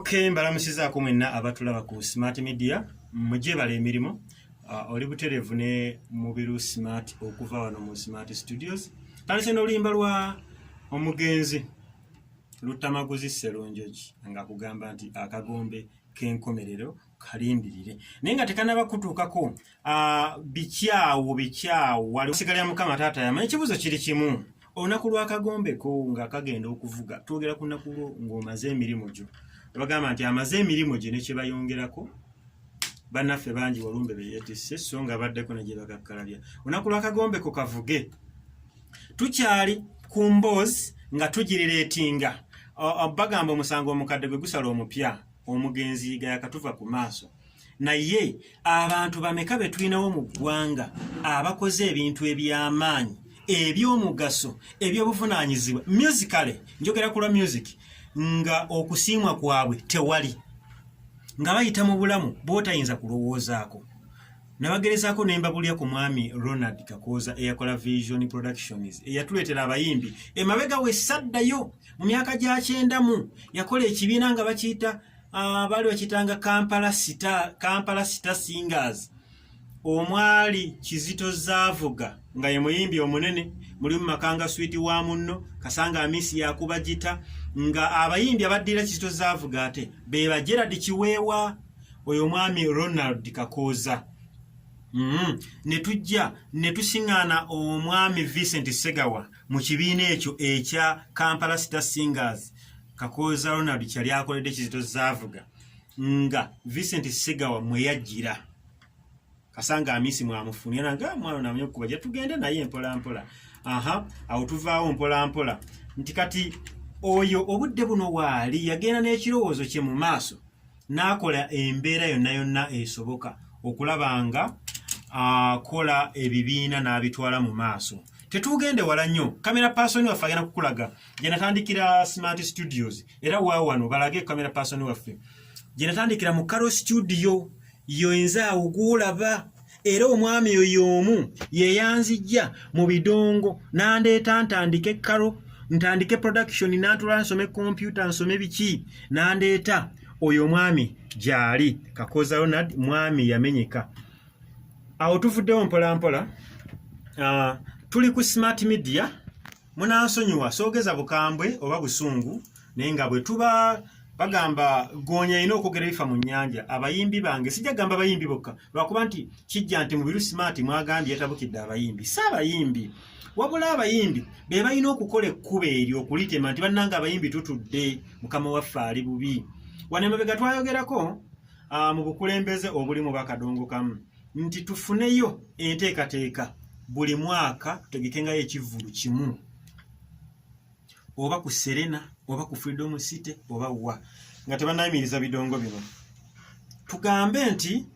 Okay, mbalamusizaako mwenna abatulaba ku Smart Media mujje bala emirimu oli buterevu ne mubiru smart okuva wano mu Smart Studios talise n'oluyimba lwa omugenzi Lutamaguzi Sserunjogi nga kugamba nti akagombe k'enkomerero kalindirire naye nga tekanaba kutuukako bikyawo waliwo sigalya mukama taata yamanyi ekibuzo kiri kimu olunaku lw'akagombeko nga kagenda okuvuga twogera ku nnaku lwo ng'omaze emirimu gyo bagamba nti amaze emirimu gye ne kye bayongerako bannaffe bangi walumbe beyeetisse so nga baddeko ne gye bakakkalabya olunaku lw'akagombeko kavuge tukyali ku mboozi nga tugirireetinga bagamba omusango omukadde gwe gusala omupya omugenzi yiga yakatuva ku maaso naye abantu bameka be tulinawo mu ggwanga abakoze ebintu eby'amaanyi eby'omugaso eby'obuvunaanyizibwa musicale njogera ku lwa music nga okusiimwa kwabwe tewali nga bayita mu bulamu bw'otayinza kulowoozaako nabagerezaako nembabulya ku mwami Ronald Kakooza eyakola Vision Productions eyatuleetera abayimbi emabega we saddayo mu myaka gya 90 yakola ekibiina nga bakiyita baali bakitanga Kampala Star Singers omwali Kizito Zaavuga nga ye muyimbi omunene mulimu Makanga Sweet wa munno Kasanga Amisi yakuba gita nga abayimbi abaddira Kizito Zaavuga ate beba Gerard Kiweewa oyo mwami Ronald Kakooza ne tusiŋŋaana omwami Vincent Segawa mu kibiina ekyo ekya Kampala Star Singers Kakooza Ronald kyali akoledde Kizito Zaavuga nga Vincent Segawa mwe yajjira Kasanga Amisi mwamufunira nga mwana namyo kuba je tugende naye mpola mpola awo tuvaawo mpola mpola nti kati oyo obudde buno waali yagenda n'ekirowoozo kye mu maaso n'akola embeera yonna esoboka okulabanga akola ebibiina n'abitwala mu maaso tetugende wala nnyo kamera person waffe agenda kukulaga gye natandikira Smart Studios era waawo wano balage kamera person waffe gye natandikira mu Karo Studio yoyinza ogulaba era omwami oyo omu yeyanzijja mu bidongo nandeeta ntandike Karo ntandike production natula nsome computer nsome biki nandeeta oyo mwami gyali Kakooza Ronald mwami yamenyeka awo tuvuddewo mpola mpola tuli ku Smart Media munansonyiwa soogeza bukambwe oba busungu naye nga bwe tuba bagamba goonya ino okugera bifa mu nnyanja abayimbi bange sijja gamba abayimbi bokka lwakuba nti kijja nti mu biru Smart mwagambye yatabukidde abayimbi si abayimbi wabula abayimbi be balina okukola ekkuba eryo okulitema nti bannanga abayimbi tutudde mukama waffe ali bubi wano emabega twayogerako mu bukulembeze obuli mu bakadongo kamu nti tufuneyo enteekateeka buli mwaka tutegekengayo ekivvulu kimu oba ku Serena oba ku Freedom City oba wa nga tebannayimiriza bidongo bino tugambe nti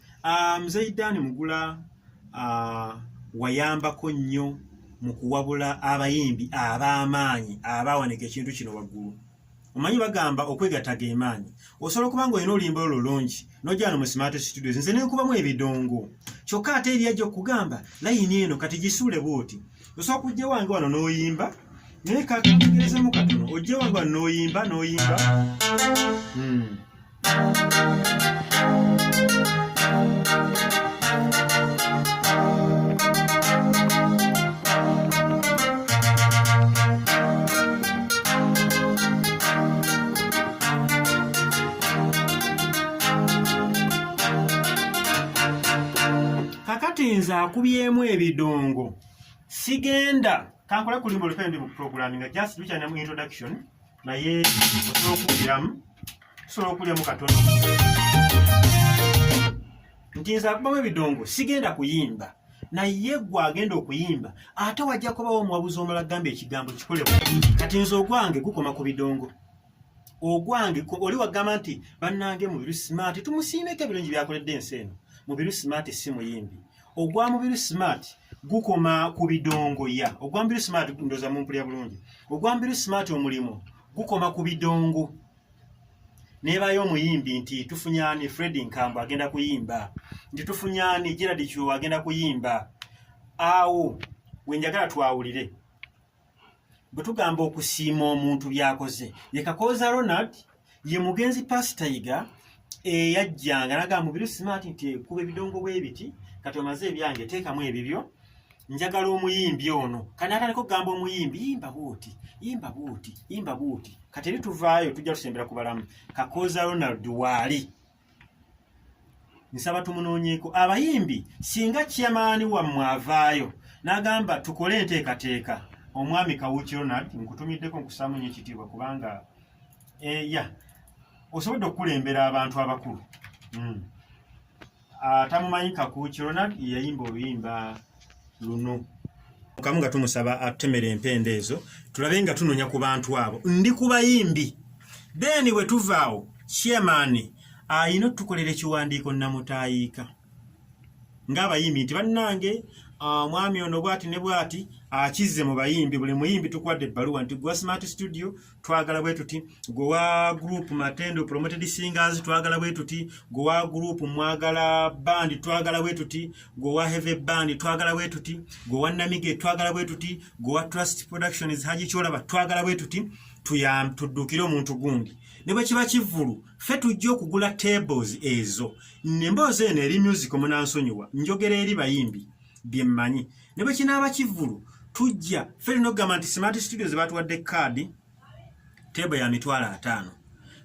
Mzaidan Mugula wayambako nnyo mu kuwabula abayimbi ab'amaanyi abawaneka ekintu kino waggulu omanyi bagamba okwegattaga emaanyi osobola kubanga olina oluyimba olulungi n'ojja mu Smart Studios nze nenkubamu ebidongo kyokka ate eri ajja okugamba layini eno kati gisuule bwoti osobola kujja wange wano n'oyimba naye kakategerezemu katono ojja wange wano n'oyimba kakati nze akubyemu ebidongo sigenda kankole kulimba olupendi mu programming just lukyanya mu introduction naye osobola okulyamu katono nti nze akubamu ebidongo sigenda kuyimba naye gwe agenda okuyimba ate wajja kubawo omuwabuzi omulala gamba ekigambo kikolebwa kati nze ogwange gukoma ku bidongo ogwange oli wagamba nti bannange mu biru Smart tumusiimeko ebirungi byakoledde ensi eno mu biru Smart si muyimbi ogwa mu biru Smart gukoma ku bidongo ya ogwa mu biru Smart ndoza mu mpulya bulungi ogwa mu biru Smart omulimu gukoma ku bidongo nebayo omuyimbi nti tufunyani Fred Nkambo agenda kuyimba nti tufunyani Gerard Kiweewa agenda kuyimba awo wenjagala twawulire bwe tugamba okusiima omuntu byakoze ye Kakooza Ronald ye mugenzi pasitayiga eyajjanga nagamba mubiru smart nti kuba ebidongo bwebiti kati omaze ebyange teekamu ebibyo njagala omuyimbi ono kanatandika okugamba omuyimbi yimba buuti kati eri tuvaayo tujja tusembera ku balamu Kakooza Ronald waali nsaba tumunoonyeeko abayimbi singa kyamaani wammwe avaayo n'agamba tukole enteekateeka omwami Kawuki Ronald nkutumiddeko nkusaamu nnyo ekitiibwa kubanga osobodde okukulembera abantu abakulu tamumanyi Kawuki Ronald yayimba oluyimba luno kamu nga tumusaba atemera empenda ezo tulabe nga tunoonya ku bantu abo ndi ku bayimbi then bwe tuvaawo chairman ayina otukolera ekiwandiiko namutayiika ng'abayimbi nti bannange mwami ono bwati ne bwati akizze mu bayimbi buli muyimbi tukwadde ebbaluwa nti gwa Smart Studio twagala bwe tuti gwa group Matendo Promoted Singers twagala bwe tuti gwa group Mwagala Band twagala bwe tuti gwa Heavy Band twagala bwe tuti gwa Namige twagala bwe tuti gwa Trust Productions Haji Kyolaba twagala bwe tuti tuddukire omuntu gundi ne bwe kiba kivulu ffe tujja okugula tables ezo nemboozi eno eri music munansonyiwa njogera eri bayimbi byemmanyi ne bwe kinaaba kivulu tujja ffe tulina okugamba nti Smart Studios batuwadde kaadi table ya $5,000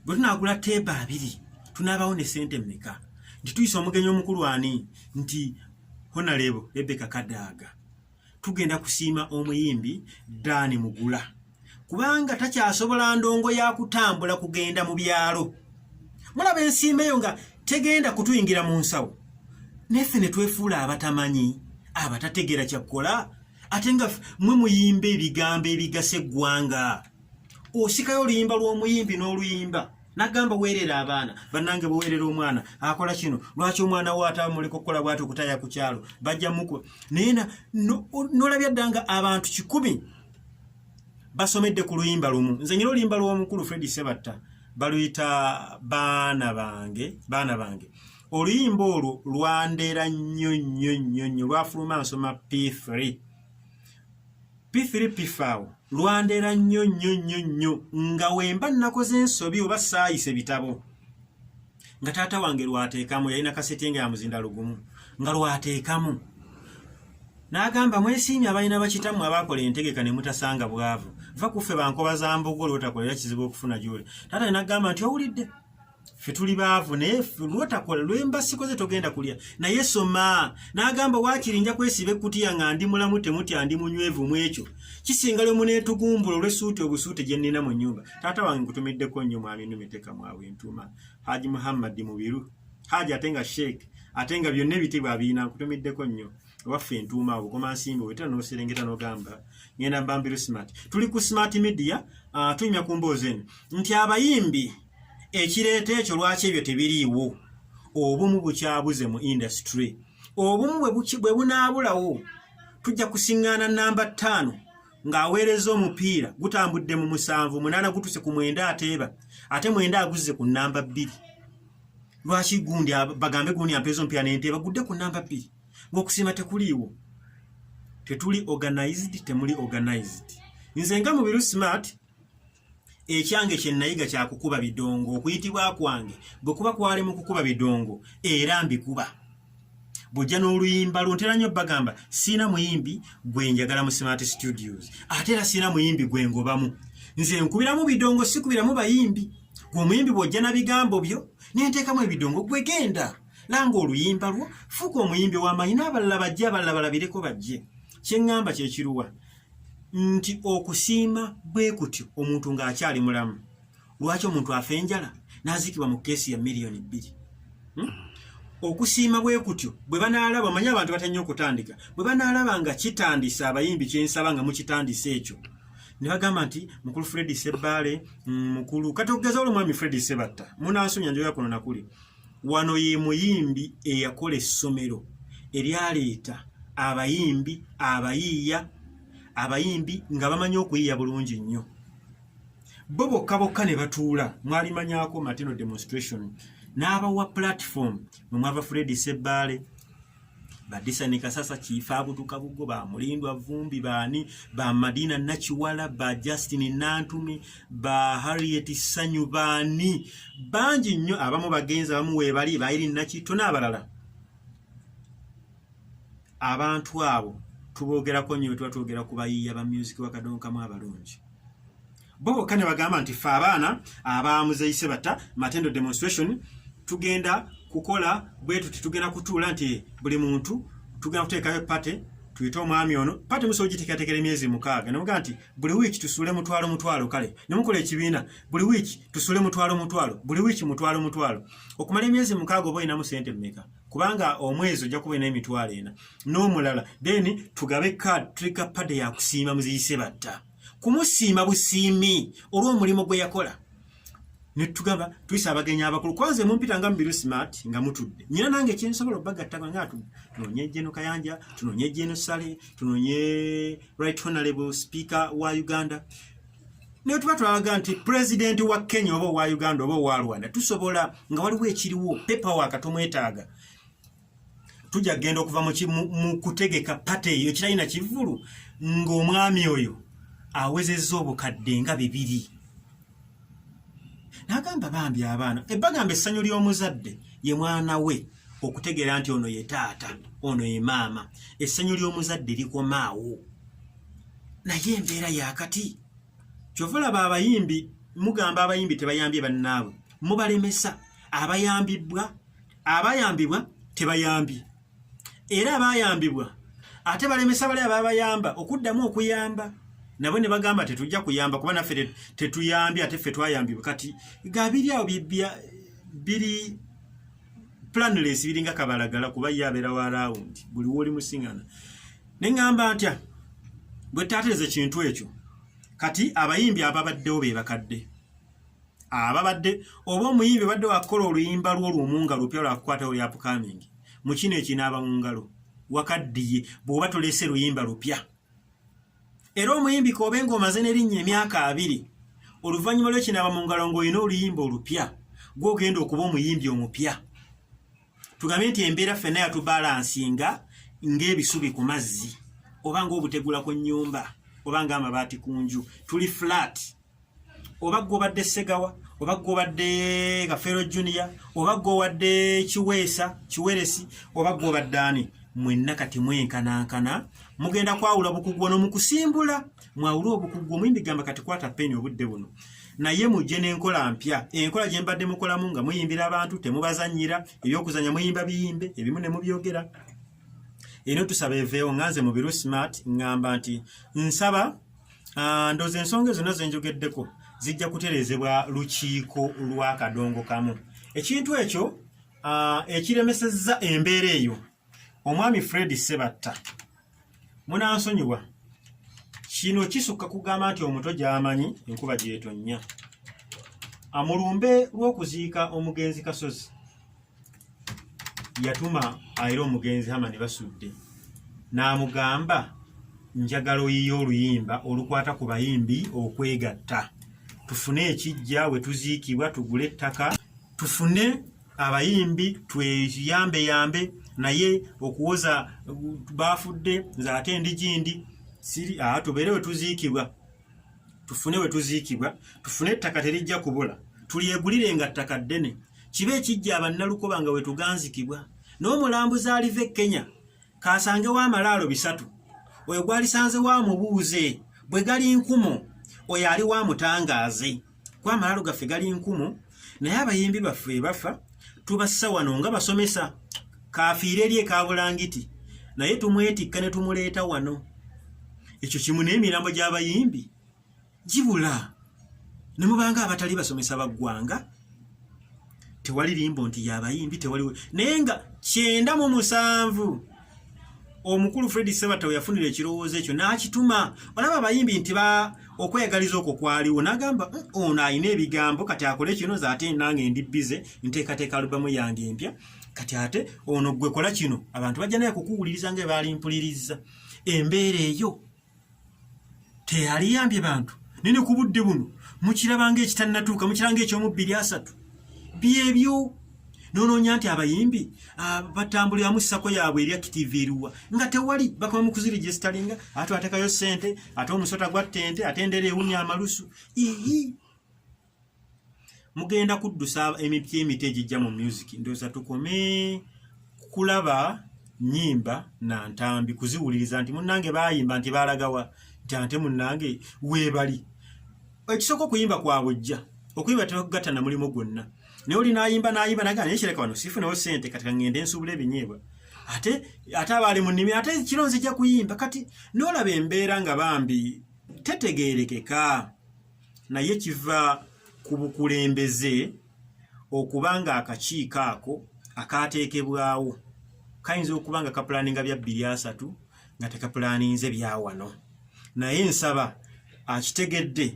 bwe tunaagula table 2 tunaabawo ne ssente mmeka nti tuyisa omugenyi omukulu ani nti Honorable Rebecca Kadaga tugenda kusiima omuyimbi Dani Mugula kubanga takyasobola ndongo ya kutambula kugenda mu byalo mulaba ensiima eyo nga tegenda kutuyingira mu nsawo neffe ne twefuula abatamanyi abatategeera kyakukola ate nga mwe muyimba ebigambo ebigasa eggwanga osikayo oluyimba lw'omuyimbi n'oluyimba nagamba weerera abaana bannange buweerera omwana akola kino lwaki omwana wo atamuleka okukola bwati okutaya ku kyalo bajja mukuba naye n'olabya ddanga abantu 100 basomedde ku luyimba lumu nze nyina oluyimba lw'omukulu Fred Sebatta baluyita baana bange oluyimba olwo lwandeera nnyo lwafuluma nsoma P3 P4 lwandeera nnyo nga wemba nakoze ensobi oba saayise bitabo nga taata wange lwateekamu yalina kaseti nga ya muzinda lugumu nga lwateekamu n'agamba mwesiimye abalina bakitamu abakola entegeka ne mutasanga bwavu va kuffe bankoba za mbogo lwotakolera kizibu okufuna gy'oli taata n'agamba nti owulidde ffe tuli baavu naye lwotakola lwemba sikoze togenda kulya naye soma n'agamba waakiri nja kwesiba ekkutiya nga ndi mulamu temutya ndi munywevu mu ekyo kisinga lwe muneetugumbula olw'essuuti obusuute gye nnina mu nnyumba taata wange nkutumiddeko nnyo mwami numiteka mwawe ntuma Haji Muhammad Mubiru Haji ate nga Sheikh ate nga byonna ebitibwa abiina nkutumiddeko nnyo waffe entuuma obugoma nsimbi wetera n'oserengeta n'ogamba ngenda Mbambiru Smart tuli ku Smart Media tunyumya ku mboozi eno nti abayimbi ekireeta ekyo lwaki ebyo tebiriiwo obumu bukyabuze mu industry obumu bwe bunaabulawo tujja kusiŋŋaana namba 5 ng'aweereza omupiira gutambudde mu 7 8 gutuse ku 9 ateeba ate 9 aguzze ku namba 2 lwaki gundi bagambe gundi ampeeza omupiira n'enteeba gudde ku namba 2 ng'okusiima tekuliiwo tetuli organized temuli organized nze nga Mubiru Smart ekyange kye nayiga kya kukuba bidongo okuyitibwa kwange bwe kuba kwali mu kukuba bidongo era mbikuba bw'ojja n'oluyimba luntera nnyo bagamba siina muyimbi gwe njagala mu Smart Studios ate era siina muyimbi gwe ngobamu nze nkubiramu bidongo sikubiramu bayimbi gwe omuyimbi bw'ojja na bigambo byo nenteekamu ebidongo gwe genda langa oluyimba lwo fuuka omuyimbi w'amaanyi n'abalala bajje abalala balabireko bajje kye ŋŋamba kye kiruwa nti okusiima bwe kutyo omuntu ng'akyali mulamu lwaki omuntu afa enjala n'azikibwa mu keesi ya $2,000,000 okusiima bwe kutyo bwe banaalaba omanyi abantu batannyo okutandika bwe banaalaba nga kitandise abayimbi kyensaba nga mukitandise ekyo ne bagamba nti mukulu Fred Sebbale mukulu kati okugeza olw'omwami Fred Sebatta munansunya njoya kuno nakuli wano ye muyimbi eyakola essomero eryaleeta abayimbi abayimbi nga bamanyi okuyiya bulungi nnyo bo bokka ne batuula mwalimanyako Matino demonstration n'abawa platform mwe mwava Fred Sebbale Badisani Kasasa Chifabu Tukabugo, ba Mulindwa Vumbi, ba Madina Nachiwala, ba Justin Nantumi, ba Harriet Sanyu bani, banji nnyo abamu bagenza bamu webali bayiri nachi tunabalala. Abantu abo tubogerako nnyo twatwogera ku bayiiya ba music wakadonkamu abalungi. Bo kane bagamba nti fa abaana abaamuzeeyise bata matendo demonstration tugenda kukola bwetu tugenda kutuula nti buli muntu tugenda kuteekayo pate tuyita omwami ono pate musogiteekateekera emyezi 6 namuga nti buli wiiki tusuule mutwalo kale nemukola ekibiina buli wiiki tusuule mutwalo buli wiiki mutwalo okumala emyezi 6 oba olinamu sente mmeka kubanga omwezi ojja kuba n'emitwalo 4 n'omulala then tugabe trigger pad ya kusiima muziise batta kumusiima busiimi olw'omulimu gwe yakola. Netugamba tuyisa abagenyi abakulu kwanze mumpita nga mbiru smart nga mutudde nyina nange kinsobola obagatta nga tunonye Jeno Kayanja tunonye Jeno Sale tunonye Right Honorable Speaker wa Uganda ne twatwalaga nti president wa Kenya oba wa Uganda oba wa Rwanda tusobola nga waliwo ekiriwo paperwork tumwetaaga tujja genda okuva mu kutegeka pate eyo kirayina kivulu ng'omwami oyo awezezza obukadde nga 2 Nagamba bambi abaana ebagamba essanyu ly'omuzadde ye mwana we okutegeera nti ono ye taata ono ye maama essanyu ly'omuzadde likomaawo naye embeera yakati kyovula abayimbi mugamba abayimbi tebayambye bannaabwe mubalemesa abayambibwa tebayambye era abayambibwa ate balemesa bali ababayamba okuddamu okuyamba nabo ne bagamba tetujja kuyamba kuba naffe tetuyambye ate ffe twayambibwa kati gabiri awo biri planless biringa kabalagala kuba yabeera wa round buli woli musingana nengamba ntya bwe tatereze kintu ekyo kati abayimbi ababaddewo be bakadde ababadde oba omuyimbi badde wakola oluyimba lw'olumunga lupya lwakukwata oli upcoming mu kino ekinaaba mu ngalo wakaddiye bw'oba tolese luyimba lupya era omuyimbi kobenga omaze n'erinnya emyaka 2 oluvannyuma lw'ekinaaba mu ngalo ng'olina oluyimba olupya gw'ogenda okuba omuyimbi omupya tugambe nti embeera ffenna yatubalansinga ng'ebisubi ku mazzi oba ng'obutegula ku nnyumba oba ng'amabaati ku nju tuli flat oba gw'obadde Segawa oba gw'obadde Kafeero Junior oba gw'obadde Kiweresi oba gw'obadde ani mwenna kati mwenkanankana mugenda kwawula bukugu ono mu kusimbula mwawula obukugu omuyimbi gamba kati kwata peni obudde buno naye mujje n'enkola mpya enkola gye mbadde mukolamu nga muyimbira abantu temubazannyira ebyokuzanya muyimba biyimbe ebimu ne mubyogera eno tusaba eveewo nganze mu biru smart ngamba nti nsaba ndoze ensonga zonna zenjogeddeko zijja kutereezebwa lukiiko lwa kadongo kamu ekintu ekyo ekiremesezza embeera eyo omwami Fred Sebatta munansonyiwa kino kisukka kugamba nti omuto gy'amanyi enkuba gyetonnya amulumbe lw'okuziika omugenzi Kasozi yatuma ayira omugenzi Hamani basudde n'amugamba njagala oyiye oluyimba olukwata ku bayimbi okwegatta tufune ekijja we tuziikibwa tugule ettaka tufune abayimbi tweyambe naye okuwoza bafudde nze ate ndi gindi siri tubeere we tuziikibwa tufune ettaka terijja kubula tulyegulirenga ttaka ddene kibe ekijja abannalukoba nga we tuganzikibwa n'omulambuzi aliva e Kenya kasange w'amalaalo 3 oyo gwalisanze wa mubuuze bwe gali nkumo oyo ali wa mutangaaze kwa amalaalo gaffe gali nkumo naye abayimbi baffe bafa tubassa wano nga basomesa kafiire eri ekabulangiti naye tumwetikka ne tumuleeta wano ekyo kimu n'emirambo gy'abayimbi gibula ne mubanga abatali basomesa baggwanga tewali limbo nti y'abayimbi tewali naye nga 97 omukulu Fred Sebatta we yafunira ekirowoozo ekyo n'akituma olaba abayimbi nti okweyagaliza okwo kwaliwo n'agamba ono ayina ebigambo kati akole kino ze ate nange ndi bize nteekateeka alubamu yange empya kati ate ono gwe kola kino abantu bajja naye kukuwuliriza nga baali mpuliriza embeera eyo teyaliyambye bantu nene ku budde buno mukirabanga ekitannatuuka mukiranga ekyomu 2-3 byebyo nononya nti abayimbi batambuliramu ssako yaabwe eri activiruwa nga tewali bakoma mu kuziregisteringa ate atekayo ssente ate omusota gwa ttente ate endera ewunya amalusu mugenda kuddusa emipya emito egijja mu music ndowooza tukome kulaba nnyimba na ntambi kuziwuliriza nti munnange baayimba nti balagawa nti ate munnange weebali ekisooka okuyimba kwabujja okuyimba tebakugatta na mulimu gwonna naye oli naayimba naga nayekireka wano siifunewo ssente kati kangende nsuubula ebinyeebwa ate abaali mu nnimi ate kiro nzijja kuyimba kati noolaba embeera nga bambi tetegeerekeka naye kiva ku bukulembeze okuba nga akakiiko ako akaateekebwawo kayinza okuba nga kapulaaninga bya 2-3 nga tekapulaaninze bya wano naye nsaba akitegedde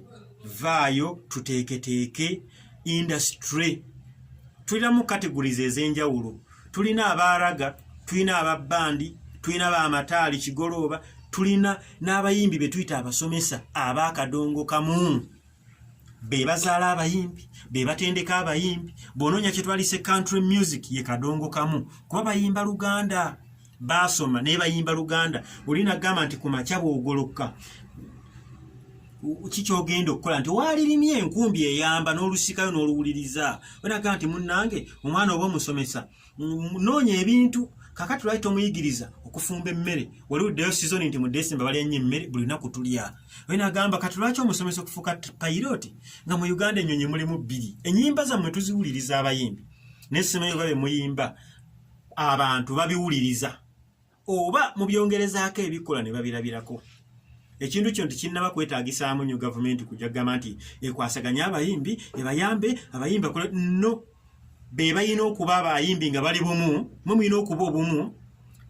vaayo tuteeketeeke industry tulinamu categories ez'enjawulo tulina abaaraga tulina ababandi tulina abaamataali kigolooba tulina n'abayimbi be tuyita abasomesa abaakadongo kamu be bazaala abayimbi be batendeka abayimbi bonoonya kye twalise country music ye kadongo kamu kuba bayimba Luganda baasoma naye bayimba Luganda olina gamba nti ku makya bw'ogoloka kikyogenda okukola nti waalirimye enkumbi eyamba n'olusikayo n'oluwuliriza olinaga nti munnange omwana oba omusomesa noonya ebintu kakati lwali tomuyigiriza okufumba emmere wali uddeyo sizoni nti mu Desemba balya nnyo emmere buli lunaku tulya olinagamba kati lwaki omusomesa okufuuka payiroti nga mu Uganda ennyonyi mulimu 2 ennyimba zammwe tuziwuliriza abayimbi nesimanyi oba be muyimba abantu babiwuliriza oba mu byongerezaako ebikola ne babirabirako ekintu kyo tekinnaba kwetaagisaamu nnyo gavumenti kujja kugamba nti ekwasaganya abayimbi ebayambe abayimbi no be bayina okuba abayimbi nga bali bumu muyina okuba obumu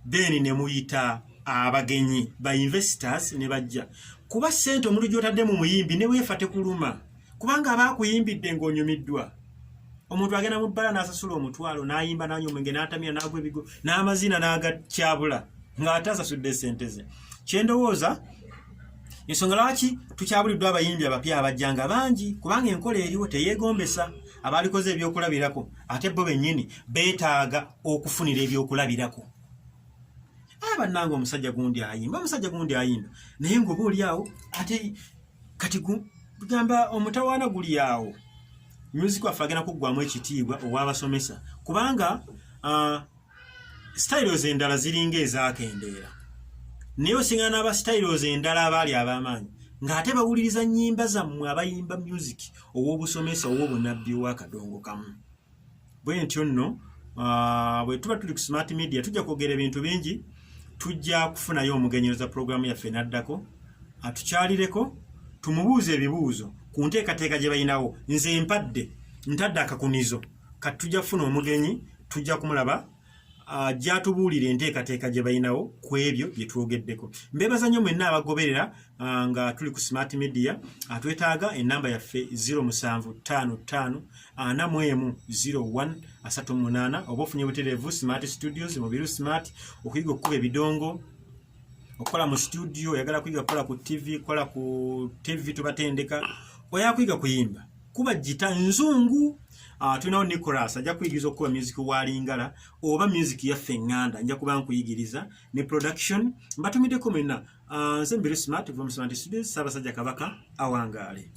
then ne muyita abagenyi ba investors ne bajja kuba ssente omuntu gy'otadde mu muyimbi ne weefa tekuluma kubanga abaakuyimbidde ng'onyumiddwa omuntu agenda mu bbala n'asasula omutwalo n'ayimba n'anywa omwenge n'atamira n'agwa ebigo n'amazina n'agakyabula ng'ate asasudde ssente ze kyendowooza ensonga lwaki tukyabuliddwa abayimbi abapya abajjanga bangi kubanga enkola eriwo teyeegombesa abaalikoze ebyokulabirako ate bo bennyini beetaaga okufunira ebyokulabirako bannange omusajja gundi ayimba naye ng'oba oli awo ate kati gamba omutawaana guli awo music waffe agenda kuggwamu ekitiibwa ow'abasomesa kubanga styles endala ziringa ezaakendeera naye osingana n'aba styles endala abaali ab'amaanyi ng'ate bawuliriza nnyimba zammwe abayimba music ow'obusomesa ow'obunabbi ow'akadongo kamu bwe ntyo nno bwe tuba tuli ku smart media tujja kwogera ebintu bingi tujja kufunayo omugenyereza programu yaffe naddako atukyalireko tumubuuze ebibuuzo ku nteekateeka gye balinawo nze ntadde akakunizo kati tujja kufuna omugenyi tujja kumulaba gyatubuulira enteekateeka gye balinawo ku ebyo bye twogeddeko mbeebaza nnyo mwenna abagoberera nga tuli ku smart media twetaaga ennamba yaffe 0755410138 oba ofunye butereevu smart studios mubiru smart okuyiga okukuba ebidongo okukola mu studio oyagala kuyiga kukola ku TV kola ku TV tubatendeka oyagala kuyiga kuyimba kuba gita nzungu tulinawo Nicholas ajja kuyigiriza okuba music wa Lingala oba music yaffe nganda nja kuba nkuyigiriza ne production mbatumiddeko mwenna nze Mbiru Smart from Smart Studios Ssaabasajja Kabaka awangaale.